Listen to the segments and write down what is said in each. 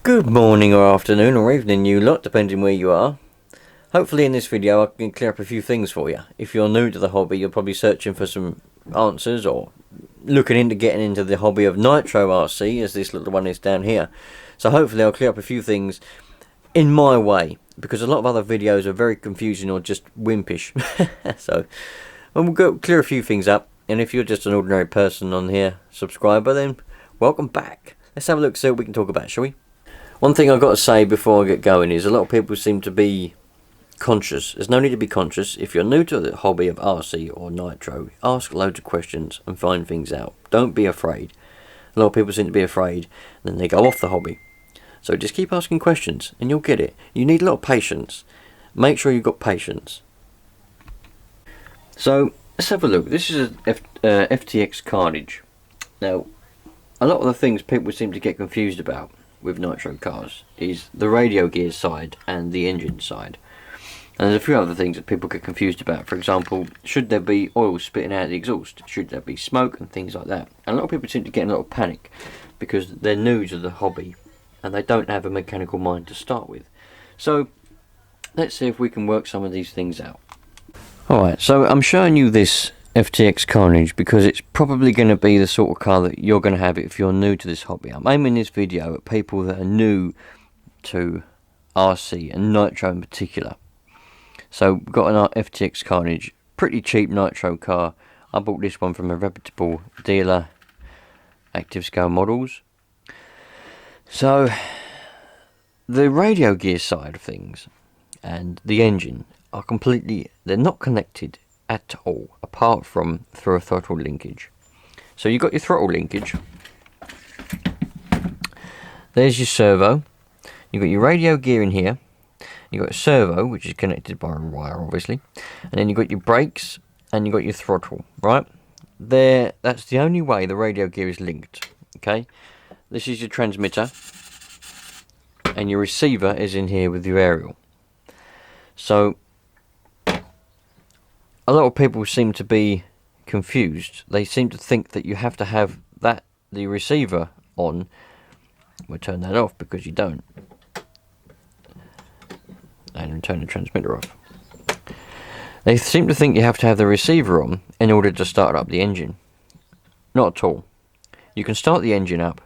Good morning or afternoon or evening you lot, depending where you are. Hopefully in this video I can clear up a few things for you. If you're new to the hobby, you're probably searching for some answers or looking into getting into the hobby of Nitro RC, as this little one is down here. So hopefully I'll clear up a few things in my way, because a lot of other videos are very confusing or just wimpish. So we'll go clear a few things up, and if you're just an ordinary person on here, subscriber, then welcome back. Let's have a look, see what we can talk about, shall we? One thing I've got to say before I get going is a lot of people seem to be conscious. There's no need to be conscious. If you're new to the hobby of RC or Nitro, ask loads of questions and find things out. Don't be afraid. A lot of people seem to be afraid, and then they go off the hobby. So just keep asking questions and you'll get it. You need a lot of patience. Make sure you've got patience. So let's have a look. This is a FTX carnage. Now, a lot of the things people seem to get confused about with Nitro cars is the radio gear side and the engine side. And there's a few other things that people get confused about. For example, should there be oil spitting out the exhaust? Should there be smoke and things like that? And a lot of people seem to get in a lot of panic because they're new to the hobby and they don't have a mechanical mind to start with. So let's see if we can work some of these things out. Alright, so I'm showing you this FTX Carnage because it's probably going to be the sort of car that you're going to have if you're new to this hobby. I'm aiming this video at people that are new to RC and Nitro in particular. So we've got an FTX Carnage, pretty cheap Nitro car. I bought this one from a reputable dealer, Active Scale Models. So the radio gear side of things and the engine are they're not connected at all, apart from through a throttle linkage. So you've got your throttle linkage, there's your servo, you've got your radio gear in here, you've got a servo which is connected by a wire obviously, and then you've got your brakes and you've got your throttle, right? That's the only way the radio gear is linked, okay? This is your transmitter, and your receiver is in here with your aerial. So a lot of people seem to be confused. They seem to think that you have to have the receiver on. We'll turn that off because you don't. And turn the transmitter off. They seem to think you have to have the receiver on in order to start up the engine. Not at all. You can start the engine up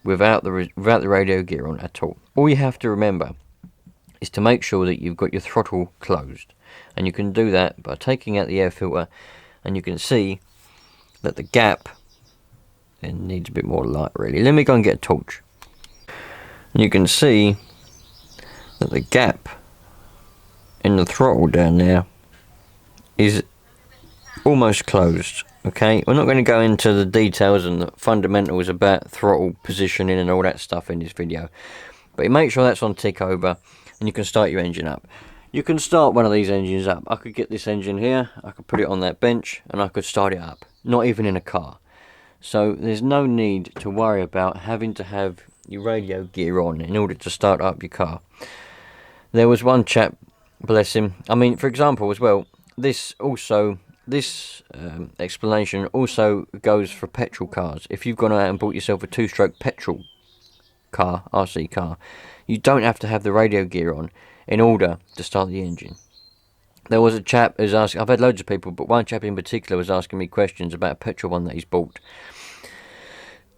without the radio gear on at all. All you have to remember is to make sure that you've got your throttle closed. And you can do that by taking out the air filter, and you can see that the gap, it needs a bit more light really. Let me go and get a torch. And you can see that the gap in the throttle down there is almost closed. Okay, we're not going to go into the details and the fundamentals about throttle positioning and all that stuff in this video, but you make sure that's on tick over and you can start your engine up. You can start one of these engines up. I could get this engine here, I could put it on that bench and I could start it up, not even in a car. So there's no need to worry about having to have your radio gear on in order to start up your car. There was one chap, bless him, I mean, for example as well, this explanation also goes for petrol cars. If you've gone out and bought yourself a two-stroke petrol car, RC car, you don't have to have the radio gear on in order to start the engine. There was a chap who's asking, I've had loads of people, but one chap in particular was asking me questions about a petrol one that he's bought.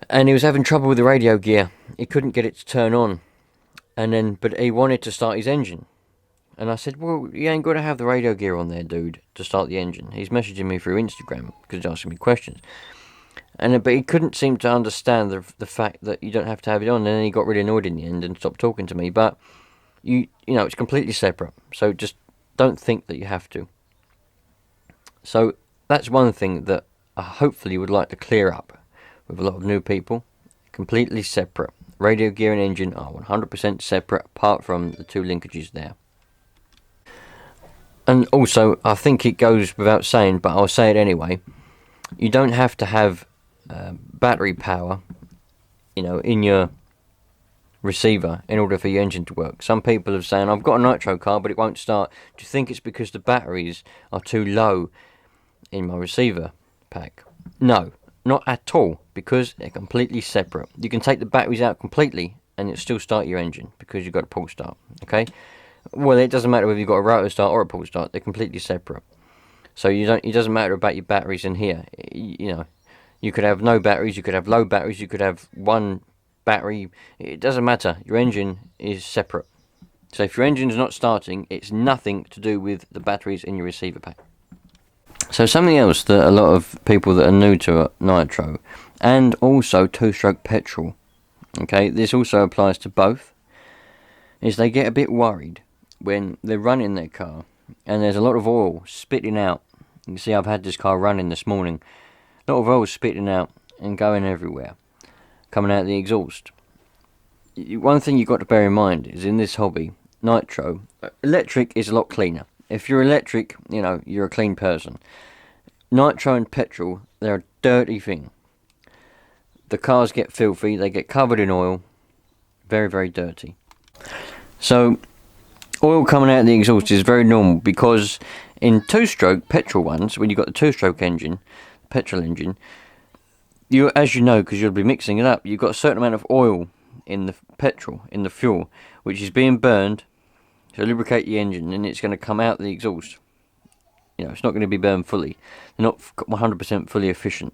And he was having trouble with the radio gear. He couldn't get it to turn on. But he wanted to start his engine. And I said, well, you ain't got to have the radio gear on there, dude, to start the engine. He's messaging me through Instagram because he's asking me questions. But he couldn't seem to understand the fact that you don't have to have it on. And then he got really annoyed in the end and stopped talking to me. But, you know, it's completely separate. So just don't think that you have to. So that's one thing that I hopefully would like to clear up with a lot of new people. Completely separate. Radio gear and engine are 100% separate apart from the two linkages there. And also, I think it goes without saying, but I'll say it anyway, you don't have to have battery power, you know, in your receiver in order for your engine to work. Some people have saying, I've got a Nitro car, but it won't start. Do you think it's because the batteries are too low in my receiver pack? No, not at all, because they're completely separate. You can take the batteries out completely and it still start your engine because you've got a pull start. Okay, well, it doesn't matter whether you've got a rotor start or a pull start; they're completely separate. So it doesn't matter about your batteries in here. You know, you could have no batteries, you could have low batteries, you could have one battery. It doesn't matter. Your engine is separate. So if your engine's not starting, it's nothing to do with the batteries in your receiver pack. So something else that a lot of people that are new to Nitro, and also two-stroke petrol, okay, this also applies to both, is they get a bit worried when they're running their car and there's a lot of oil spitting out. You can see I've had this car running this morning. A lot of oil spitting out and going everywhere, coming out the exhaust. One thing you've got to bear in mind is in this hobby, Nitro, electric is a lot cleaner. If you're electric, you know, you're a clean person. Nitro and petrol, they're a dirty thing. The cars get filthy, they get covered in oil. Very, very dirty. So, oil coming out of the exhaust is very normal because in two-stroke petrol ones, when you've got the two-stroke engine, petrol engine, as you know, because you'll be mixing it up, you've got a certain amount of oil in the petrol, in the fuel, which is being burned to lubricate the engine, and it's going to come out the exhaust. You know, it's not going to be burned fully. They're not 100% fully efficient.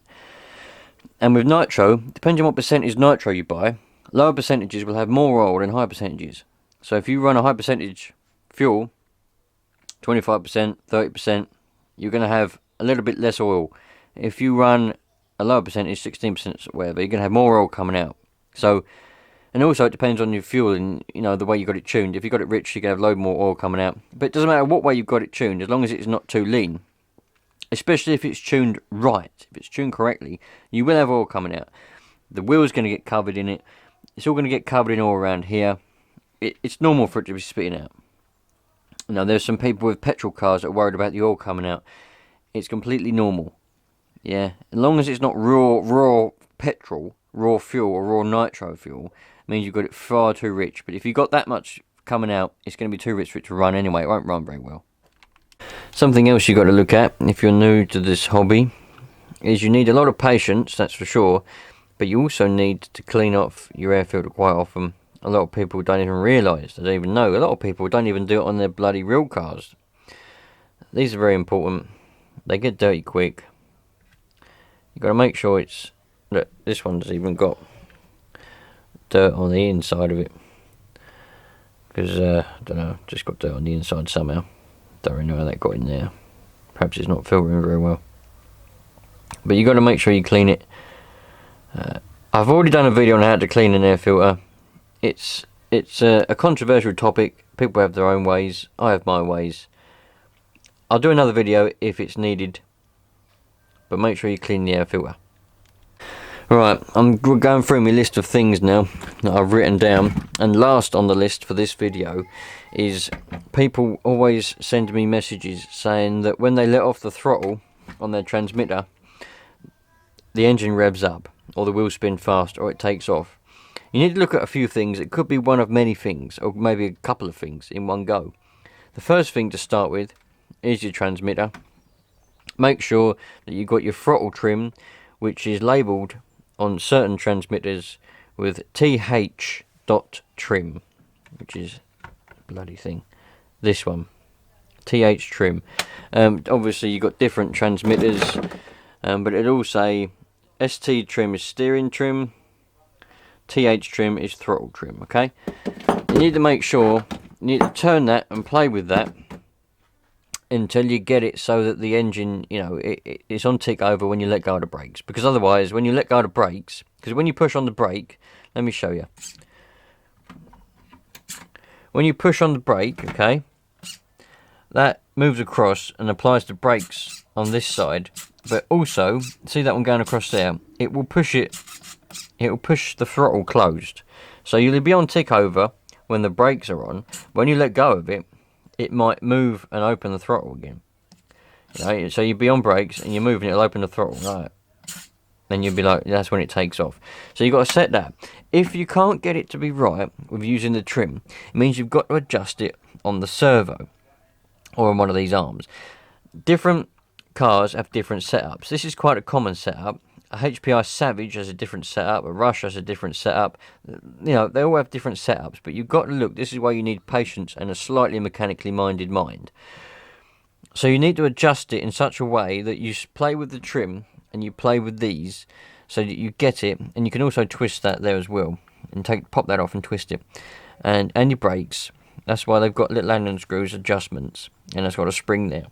And with Nitro, depending on what percentage Nitro you buy, lower percentages will have more oil than higher percentages. So if you run a high percentage fuel, 25%, 30%, you're going to have a little bit less oil. If you run a lower percentage, 16%, whatever, you're going to have more oil coming out. So, and also it depends on your fuel and, you know, the way you got it tuned. If you got it rich, you're going to have a load more oil coming out. But it doesn't matter what way you've got it tuned, as long as it's not too lean. Especially if it's tuned right, if it's tuned correctly, you will have oil coming out. The wheel's going to get covered in it. It's all going to get covered in oil around here. It's normal for it to be spitting out. Now, there's some people with petrol cars that are worried about the oil coming out. It's completely normal. Yeah, as long as it's not raw petrol, raw fuel, or raw nitro fuel, it means you've got it far too rich. But if you've got that much coming out, it's going to be too rich for it to run anyway. It won't run very well. Something else you've got to look at if you're new to this hobby is you need a lot of patience, that's for sure, but you also need to clean off your air filter quite often. A lot of people don't even realise, they don't even know. A lot of people don't even do it on their bloody real cars. These are very important. They get dirty quick. You've got to make sure it's... Look, this one's even got dirt on the inside of it. Because, I don't know, just got dirt on the inside somehow. Don't really know how that got in there. Perhaps it's not filtering very well. But you've got to make sure you clean it. I've already done a video on how to clean an air filter. It's a controversial topic. People have their own ways. I have my ways. I'll do another video if it's needed. But make sure you clean the air filter. Right, I'm going through my list of things now that I've written down. And last on the list for this video is people always send me messages saying that when they let off the throttle on their transmitter, the engine revs up, or the wheels spin fast, or it takes off. You need to look at a few things. It could be one of many things, or maybe a couple of things in one go. The first thing to start with is your transmitter. Make sure that you've got your throttle trim, which is labelled on certain transmitters with TH.trim, which is a bloody thing. This one, TH trim. Obviously you've got different transmitters, but it'll all say ST trim is steering trim, TH trim is throttle trim. Okay, you need to make sure, you need to turn that and play with that until you get it so that the engine, you know, it's on tick over when you let go of the brakes. Because otherwise, when you let go of the brakes, because when you push on the brake, let me show you. When you push on the brake, okay, that moves across and applies the brakes on this side. But also, see that one going across there? It will push the throttle closed. So you'll be on tick over when the brakes are on. When you let go of it, it might move and open the throttle again. You know, so you'd be on brakes and you're moving, it'll open the throttle, right? Then you'll be like, that's when it takes off. So you've got to set that. If you can't get it to be right with using the trim, it means you've got to adjust it on the servo or on one of these arms. Different cars have different setups. This is quite a common setup. A HPI Savage has a different setup, a Rush has a different setup. You know, they all have different setups, but you've got to look. This is why you need patience and a slightly mechanically minded mind. So you need to adjust it in such a way that you play with the trim and you play with these so that you get it, and you can also twist that there as well and pop that off and twist it. And your brakes, that's why they've got little Allen screws adjustments, and it's got a spring there.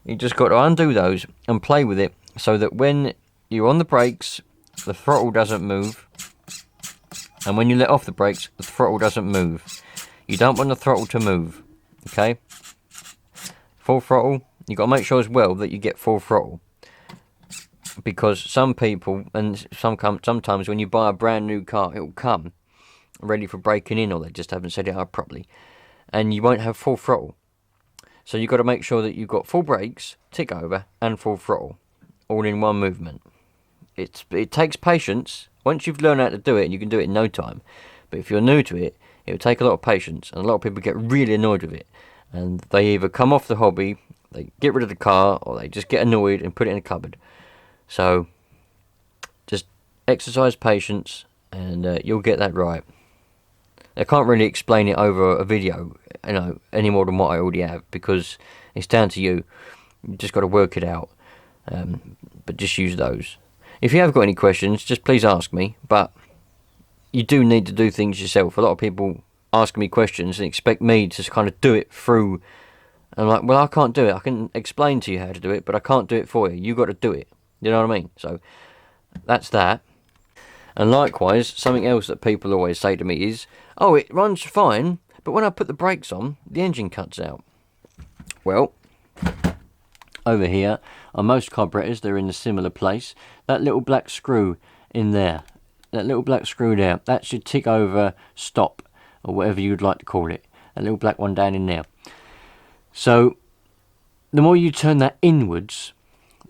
You just got to undo those and play with it so that when you're on the brakes, the throttle doesn't move, and when you let off the brakes, the throttle doesn't move. You don't want the throttle to move, okay? Full throttle, you got to make sure as well that you get full throttle, because some people, and sometimes when you buy a brand new car, it will come ready for breaking in, or they just haven't set it up properly, and you won't have full throttle. So you've got to make sure that you've got full brakes, tick over, and full throttle, all in one movement. It takes patience. Once you've learned how to do it, you can do it in no time. But if you're new to it, it will take a lot of patience, and a lot of people get really annoyed with it. And they either come off the hobby, they get rid of the car, or they just get annoyed and put it in a cupboard. So just exercise patience, and you'll get that right. I can't really explain it over a video, you know, any more than what I already have, because it's down to you. You just got to work it out. But just use those. If you have got any questions, just please ask me. But you do need to do things yourself. A lot of people ask me questions and expect me to kind of do it through. And I'm like, well, I can't do it. I can explain to you how to do it, but I can't do it for you. You got to do it. You know what I mean? So that's that. And likewise, something else that people always say to me is, oh, it runs fine, but when I put the brakes on, the engine cuts out. Well, over here, on most carburetors, they're in a similar place. That little black screw in there, that little black screw there, that's your tick over stop, or whatever you'd like to call it. That little black one down in there. So, the more you turn that inwards,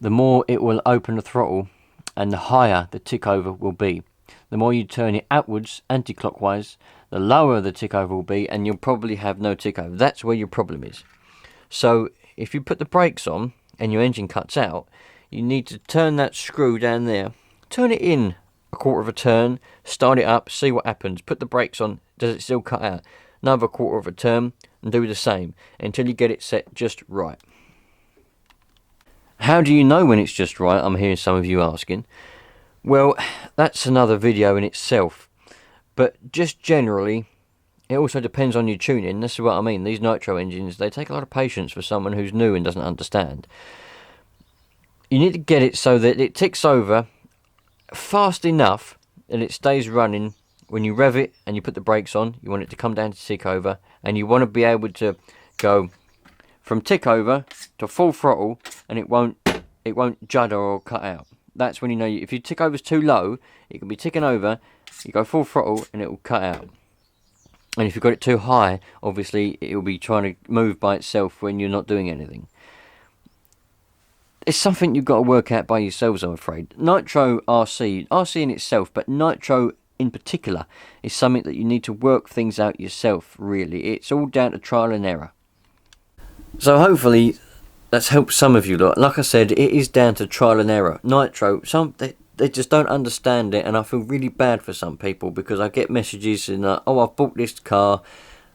the more it will open the throttle, and the higher the tick over will be. The more you turn it outwards, anti-clockwise, the lower the tick over will be, and you'll probably have no tick over. That's where your problem is. So, if you put the brakes on, and your engine cuts out, you need to turn that screw down there, turn it in a quarter of a turn, start it up, see what happens, put the brakes on, does it still cut out? Another quarter of a turn, and do the same until you get it set just right. How do you know when it's just right? I'm hearing some of you asking. Well, that's another video in itself, but just generally, it also depends on your tuning. This is what I mean. These nitro engines, they take a lot of patience for someone who's new and doesn't understand. You need to get it so that it ticks over fast enough that it stays running. When you rev it and you put the brakes on, you want it to come down to tick over, and you want to be able to go from tick over to full throttle, and it won't judder or cut out. That's when you know. If your tick over's too low, it can be ticking over. You go full throttle and it will cut out. And if you've got it too high, obviously it will be trying to move by itself when you're not doing anything. It's something you've got to work out by yourselves, I'm afraid. Nitro RC in itself, but Nitro in particular, is something that you need to work things out yourself, really. It's all down to trial and error. So hopefully that's helped some of you lot. Like I said, it is down to trial and error. Nitro, they just don't understand it, and I feel really bad for some people, because I get messages and oh, I've bought this car,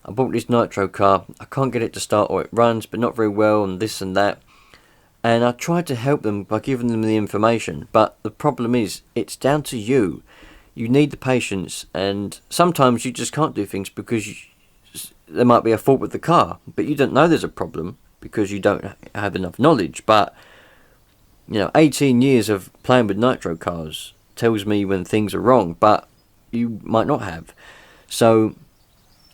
I bought this Nitro car, I can't get it to start, or it runs but not very well, and this and that. And I tried to help them by giving them the information, but the problem is, it's down to you. You need the patience, and sometimes you just can't do things because there might be a fault with the car, but you don't know there's a problem because you don't have enough knowledge. But 18 years of playing with nitro cars tells me when things are wrong, but you might not have. So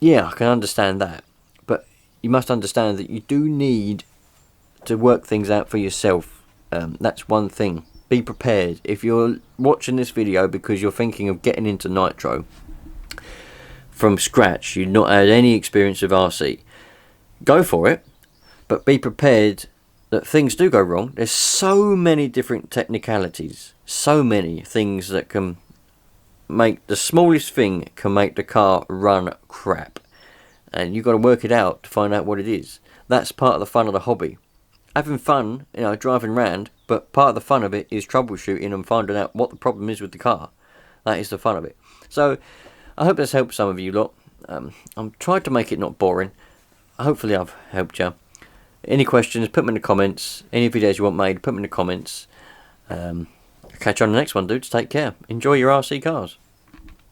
yeah, I can understand that, but you must understand that you do need to work things out for yourself. That's one thing. Be prepared. If you're watching this video because you're thinking of getting into nitro from scratch, you've not had any experience of RC, go for it, but be prepared that things do go wrong. There's so many different technicalities, so many things that can make the smallest thing can make the car run crap, and you've got to work it out to find out what it is. That's part of the fun of the hobby. having fun, you know, driving around, but part of the fun of it is troubleshooting and finding out what the problem is with the car. That is the fun of it. So I hope this helps some of you lot. I'm trying to make it not boring. Hopefully I've helped you. Any questions, put them in the comments. Any videos you want made, put them in the comments. Catch you on the next one, dudes. Take care. Enjoy your RC cars.